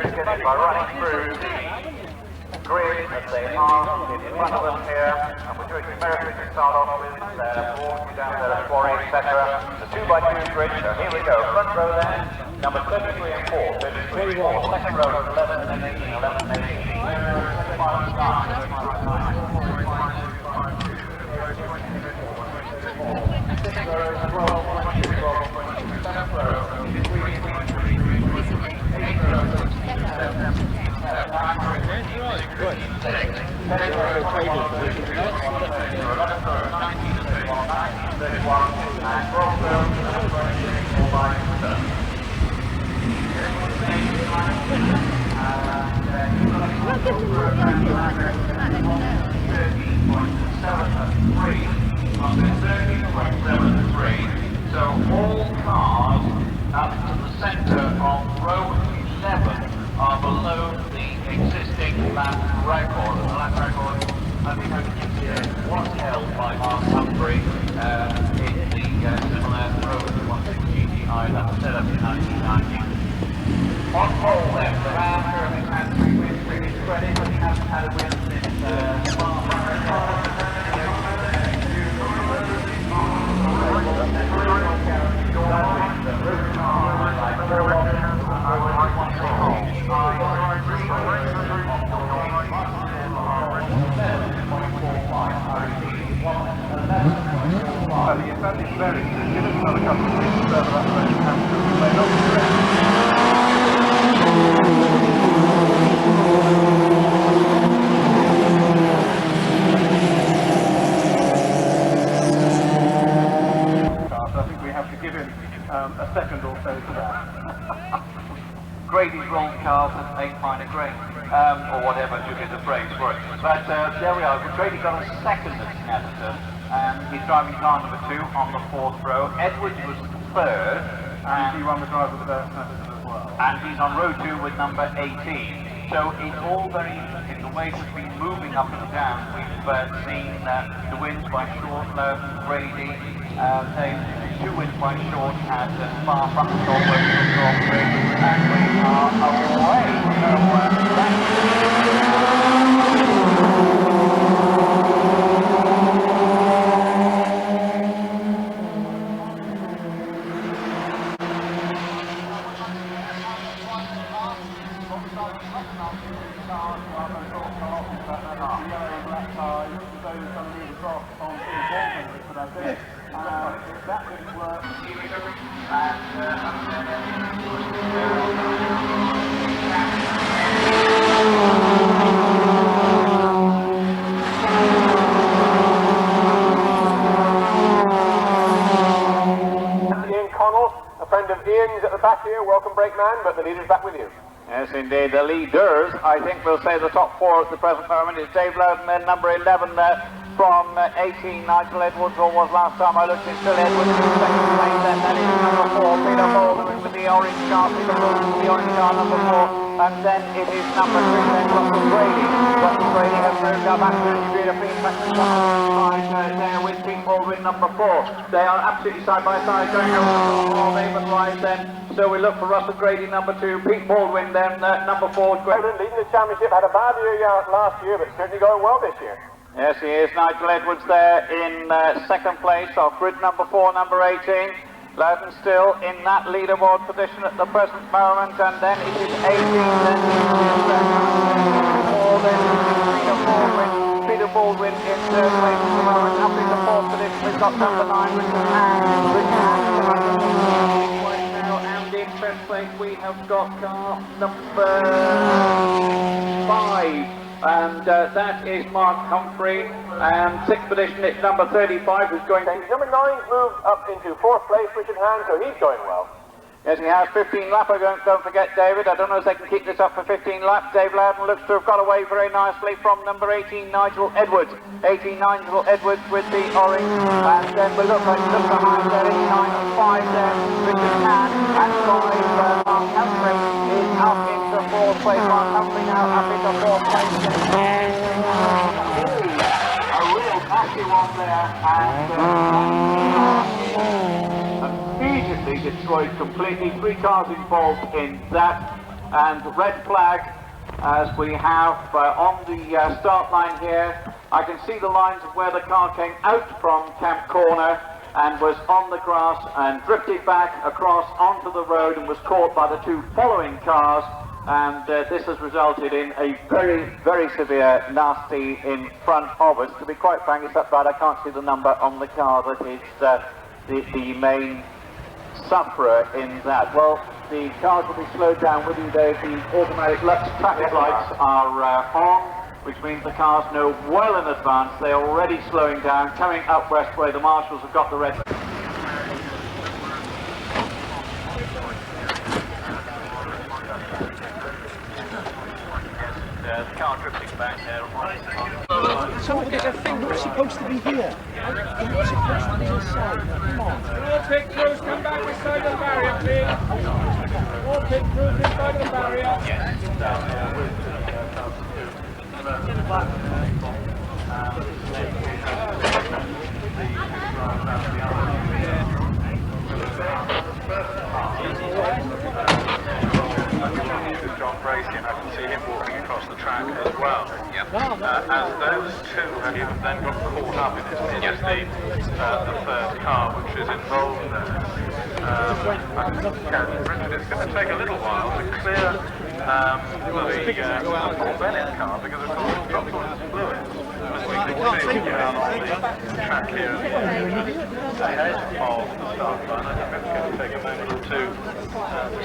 series get in by running through the grid as they are in front of us here, and we're doing numerically to start off with, walking down the quarry, etc. The 2x2 grid, so here we go, front row there, number 33 and 4, 33 and 4, second row 11 and 18, 11 and 18. So all cars up to the centre of row 11 are below the existing lap record. And the lap record, I think I can give you, was held by Mark Humphrey in the similar Rover GTi that was set up in 1990. On pole then, the round has had 3 wins to his credit, but he hasn't had a win since very good. Give us another couple of minutes further up the I think we have to give him a second or so for that. Grady's rolled cars and ain't mine a great, or whatever, to get the phrase for it. But there we are, Grady got a second at Snatterton. He's driving car number 2 on the 4th row. Edwards was 3rd. And he won the drive with as well. And he's on row 2 with number 18. So it's all very interesting. The way it's been moving up and down. We've seen the wins by Short, Grady. 2 wins by Short at far front control, and we are away. That didn't work. Ian Connell, a friend of Ian's at the back here. Welcome, Brakeman, but the leader's back with you. Yes, indeed. The leaders, I think we'll say the top 4 at the present moment, is Dave Loudon, then number 11 there. From 18, Nigel Edwards, or was last time I looked, it's still Edwards in second place, then it's number 4, Peter Baldwin with the orange car, Peter Baldwin with the orange car, number 4, and then it is number 3, then Russell Brady. Russell Brady has moved up absolutely beautifully, there with Pete Baldwin, number 4. They are absolutely side by side, going over Avon Rise then, so we look for Russell Brady, number 2, Pete Baldwin then, number 4. Leading the championship, had a bad year last year, but certainly going well this year. Yes, he is. Nigel Edwards there in second place off grid number 4, number 18. Loudon still in that leaderboard position at the present moment, and then it is 18, then Peter Baldwin in third place at the moment. Up in the 4th position, we've got number 9, Richard Hand. And in 5th place, we have got car number 5. And that is Mark Humphrey, and 6th position it's number 35 who's going to... Number 9's moved up into 4th place, Richard Hand, so he's going well. Yes, he has 15 lap. Don't forget David. I don't know if they can keep this up for 15 laps. Dave Loudon looks to have got away very nicely from number 18, Nigel Edwards. 18, Nigel Edwards with the orange. And then we look behind there, 9 and 5 there, Richard Hand, and 5, Mark Humphrey is up into 4th place. Mark Humphrey now up into 4th place. A real nasty one there, and immediately destroyed completely. 3 cars involved in that. and the red flag, as we have on the start line here. I can see the lines of where the car came out from Camp Corner and was on the grass and drifted back across onto the road and was caught by the two following cars, and this has resulted in a very, very severe nasty in front of us. To be quite frank, it's that bad I can't see the number on the car that is the main sufferer in that. Well, the cars will be slowed down with you there. The automatic Lux traffic lights are on, which means the cars know well in advance. They're already slowing down, coming up Westway. The marshals have got the red. The car drifting back there. Somebody get their finger, it's supposed to be here. It's supposed to be inside. Come on. All pit crews, come back this side of the barrier, please. All pit crews this side of the barrier. I can see him walking across the track as well. As those two have then got caught up in it, it is the third car which is involved there. It's going to take a little while to clear the Bennett car, because of course it's dropped all its fluid. As we can see down on the track here ahead of the start line, I think it's going to take a moment or two to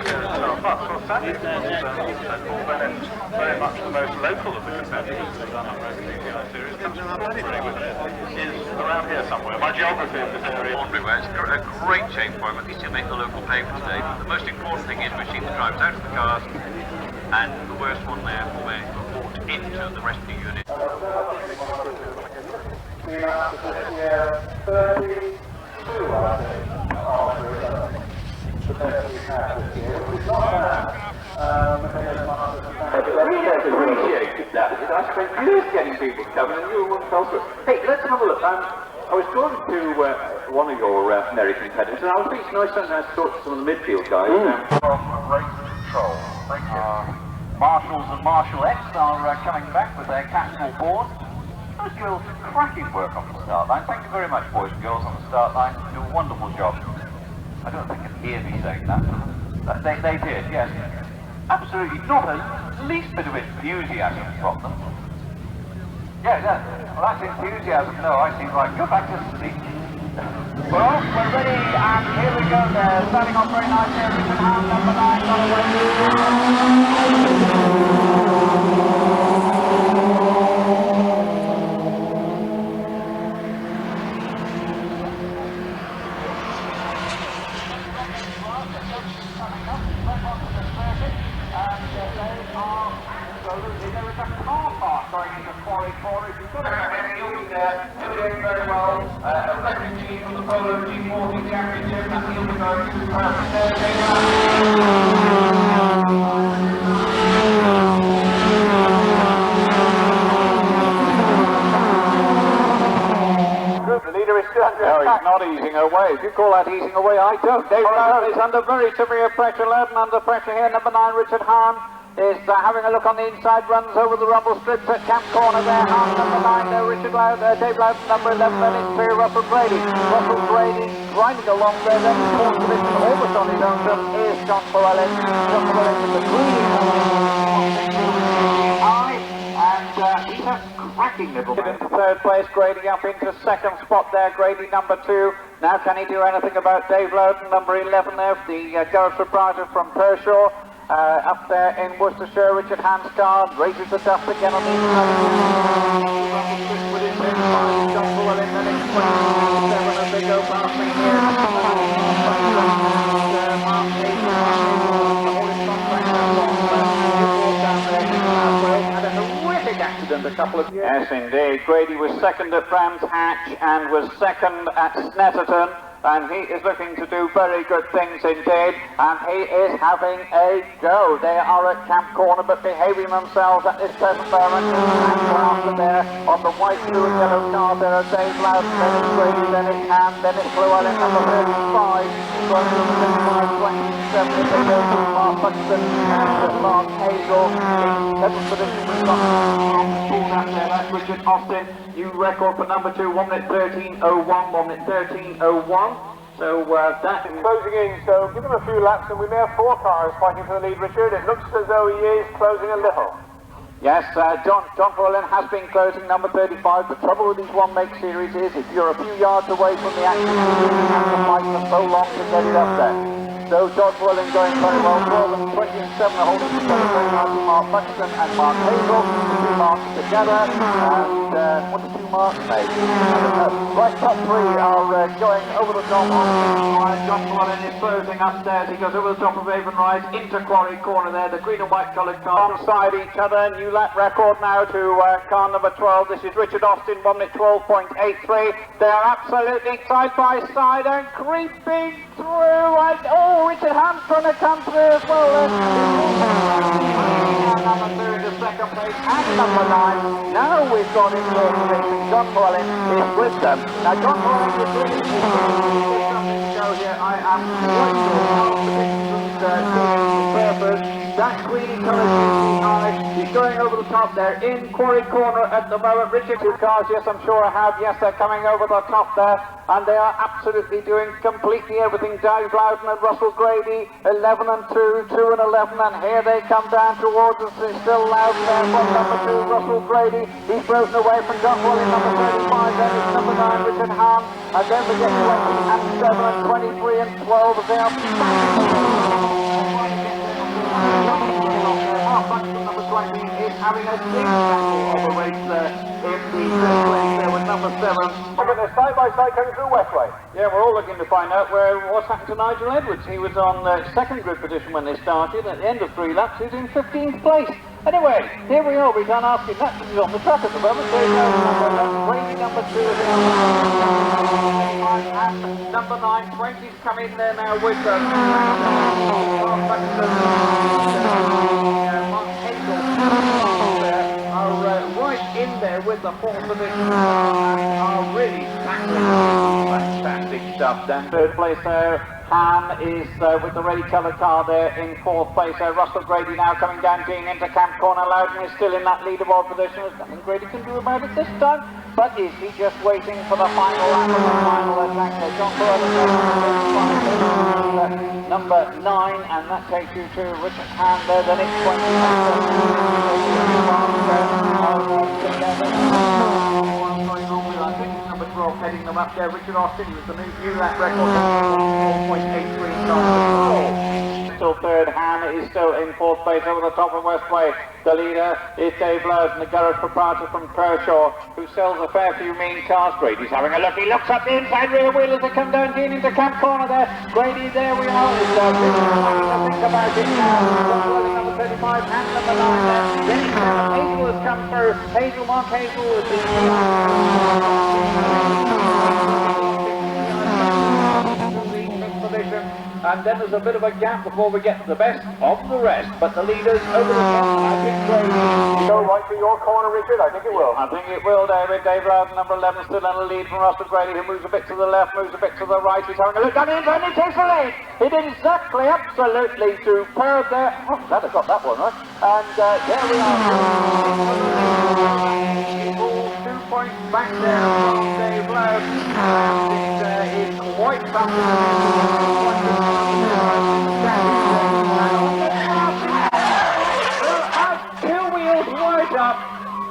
clear itself up. So sadly, Paul Bennett, very much the most local of the competitors in the Dunlop Rover GTi series, comes from is around here somewhere. My geography of this area everywhere. It's a great change for him. At least he'll make the local paper today. But the most important thing is we've seen the drivers out of the cars, and the worst one there for where he brought into the rescue unit. I spent years getting people coming and you wouldn't tell us. Hey, let's have a look. I was talking to one of your Merry competitors, and I was thinking it's nice to talk to some of the midfield guys. from race control. Thank you. Marshals and Marshal X are coming back with their capital board. Those girls did cracking work on the start line. Thank you very much, boys and girls on the start line. You do a wonderful job. I don't think they can hear me saying that. They did, yes. Absolutely not a least bit of enthusiasm from them. Yeah, well, that's enthusiasm. No, I see. Right, go back to the seat. Well, we're ready, and here we go. They're starting off very nice here. Richard Hahn, number 9, on the way. Doing very well. A record team from the Polo G40 Championship, and he'll be going to Group leader is still under attack. No, he's not easing away. If you call that easing away, I don't. Dave Brown is under very severe pressure. Loudon under pressure here. Number 9, Richard Hahn is having a look on the inside, runs over the rumble strips at Camp Corner there. Hahn number 9 there, Dave Loudon number 11, then it's to Russell Brady. Russell Brady grinding along there, then fourth position almost on his own turn is John Llewellyn. John Llewellyn with the green eye, and he's a cracking little man. Into third place, Grady up into second spot there, Grady number 2. Now can he do anything about Dave Loudon, number 11 there, the garage proprietor from Pershaw. Up there in Worcestershire, Richard Hahn's car raises the dust again on the inside. John Llewellyn, then it's 27 as they go past me here. Had a horrific accident a couple of years. Yes, indeed. Grady was second at Brands Hatch and was second at Snetterton. And he is looking to do very good things indeed, and he is having a go. They are at Camp Corner, but behaving themselves at this present moment. And after there, on the white, blue and yellow car, there are Dave Loudon, then it's Grady, then it's Hahn, then it's Llewellyn, number 35. running number 25, 27, they go to Mark Buxton and Mark Hazel. In 7th position, we've got Paul there, that's Richard Austin. New record for number 2, 1 minute 13.01, 1 minute 13.01. So that is Closing in, so give him a few laps and we may have 4 cars fighting for the lead, Richard. It looks as though he is closing a little. Yes, John Ferlin has been closing number 35. The trouble with these one-make series is if you're a few yards away from the action, you have to fight for so long to get it up there. So John Ferlin going very well. 12 and 20 and 7 are holding the Mark Buxton and Mark Hazel. The 2 marks together. And what are 2 marks made? Right, top 3 are going over the top on John Ferlin is closing upstairs. He goes over the top of Avon Rise into Quarry Corner there. The green and white coloured car alongside each other. New lap record now to car number 12. This is Richard Austin, 1 minute 12.83. They are absolutely side by side and creeping through. And Richard Ham's trying to come through as well. Number 2 into second place and number 9. Now we've got in first position. John Ferlin is with them. Now John Ferlin is with them. Go here. I am quite sure that greeny colour GTi, he's going over the top there in Quarry Corner at the moment. Richard, 2 cars, yes, I'm sure I have. Yes, they're coming over the top there, and they are absolutely doing completely everything. Davies and Russell Grady, 11 and 2, 2 and 11, and here they come down towards us. It's still Loudon there from number 2, Russell Grady. He's frozen away from John Ferlin, number 35, then it's number 9, Richard Ham, and then we get 20 and 7 and 23 and 12 as they are number 20 is having a big battle of a race there in the third place there with number 7. Look at this side by side coming through Westway. Yeah, we're all looking to find out what's happened to Nigel Edwards. He was on second grid position when they started. At the end of 3 laps, he's in 15th place. Anyway, here we are. We can't ask him that because he's on the track at the moment. There's number 2 is and number 9, 20's come in there now with them. Are right in there with the 4th position are really tackling fantastic stuff. Then 3rd place there, Ham is with the ready coloured car there in 4th place. Russell Grady now coming down, getting into Camp Corner. Loudon is still in that leaderboard position. There's nothing Grady can do about it this time. But is he just waiting for the final lap of the final attack? So John Ferlin, number 9, and that takes you to Richard Ham there. Then it's 20. I think it's number 12 heading them up there. Richard Austin with the new lap record, 4.83. Still 3rd, Ham is still in 4th place over the top of Westway. The leader is Dave Loudon, the garage proprietor from Kershaw, who sells a fair few mean cars. Grady's having a look. He looks up the inside rear wheel as they come down into Camp Corner there. Grady, there we are. It's think about it now. Number 35 and number 9 there. Then Hazel has come through. Hazel, Mark Hazel is and then there's a bit of a gap before we get to the best of the rest. But the leaders over the top, I think Grady. Go right for your corner, Richard. I think it will. I think it will, David. Dave Loudon, number 11, still in the lead from Russell Grady, who moves a bit to the left, moves a bit to the right. He's having a look down the inside, and he takes the lead. He did exactly, absolutely superb there. Oh, glad I got that one right. And there we are. 2 points back there from Dave Loudon. And it is quite something. Two wheels right up,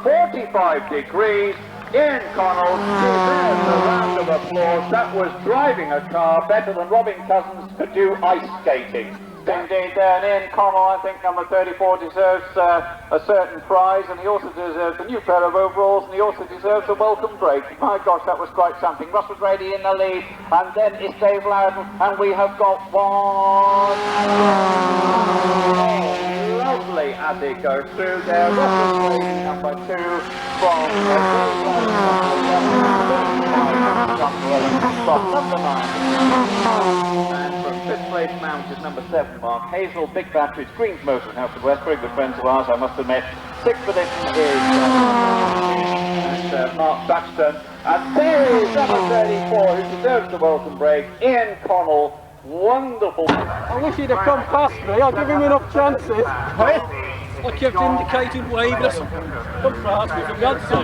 45 degrees. Ian Connell deserves a round of applause. That was driving a car better than Robin Cousins could do ice skating. Indeed, and Ian Connell, I think number 34, deserves a certain prize, and he also deserves a new pair of overalls, and he also deserves a welcome break. My gosh, that was quite something. Russell Grady in the lead, and then it's Dave Loudon, and we have got one. Lovely as it goes through there. Russell Grady, number 2, from number 9. And from 5th place Mount is number 7, Mark Hazel, Big Batteries, Greens Motors in Hereford West, very good friends of ours, I must admit. 6th position is Mark Buxton, and there is number 34, who deserves the welcome break, Ian Connell, Wonderful. I wish he'd have come past me. I'll give him enough chances. I kept indicating, waving us. Come past me if he got to.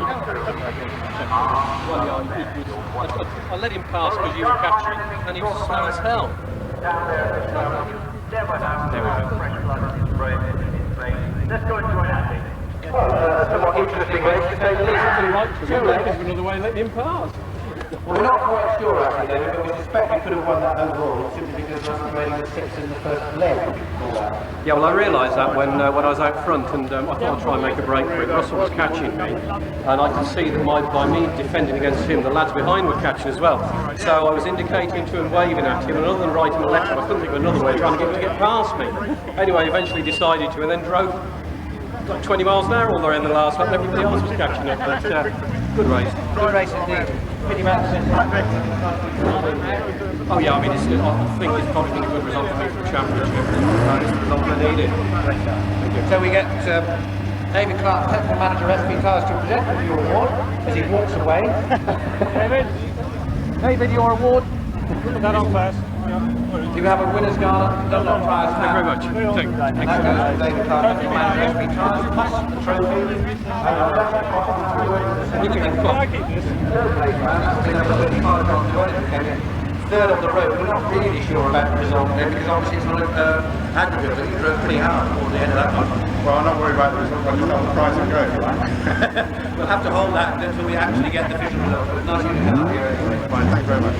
Well, yeah, I let him pass because you were catching, and he was slow as hell. Let's go and join Andy. Somewhat interesting race to say the least. Another way, let him pass. We're not quite sure actually, David, but we suspect we could have won that overall simply because Russell made the 6 in the first leg. Yeah, well, I realised that when I was out front, and I thought I'd try and make a break for it. Russell was catching me, and I could see that by me defending against him, the lads behind were catching as well. So I was indicating to him, waving at him, and other than right and left, I couldn't think of another way, trying to get him to get past me. Anyway, eventually decided to, and then drove like 20 miles an hour all the way in the last lap, and everybody else was catching up. But good race. Good race indeed. Pretty much. Oh yeah, I mean, I think it's probably been a good result for me for the championship. It's the result I needed. So we get David Clark, technical manager SP Tyres, to present your award as he walks away. David, your award. Put that on first. You have a winner's gala. Dunlop Tyres. Thank you very much. And that goes to David Clark, technical manager SP Tyres, plus the trophy. Third on the road. We're not really sure about the result there because obviously it's not aggregate, but you drove pretty hard toward the end of that one. Well, I'm not worried about the result, I'm just on the prize and go. We'll have to hold that until we actually get the official result. But nice you to come here anyway. Fine, thank you very much.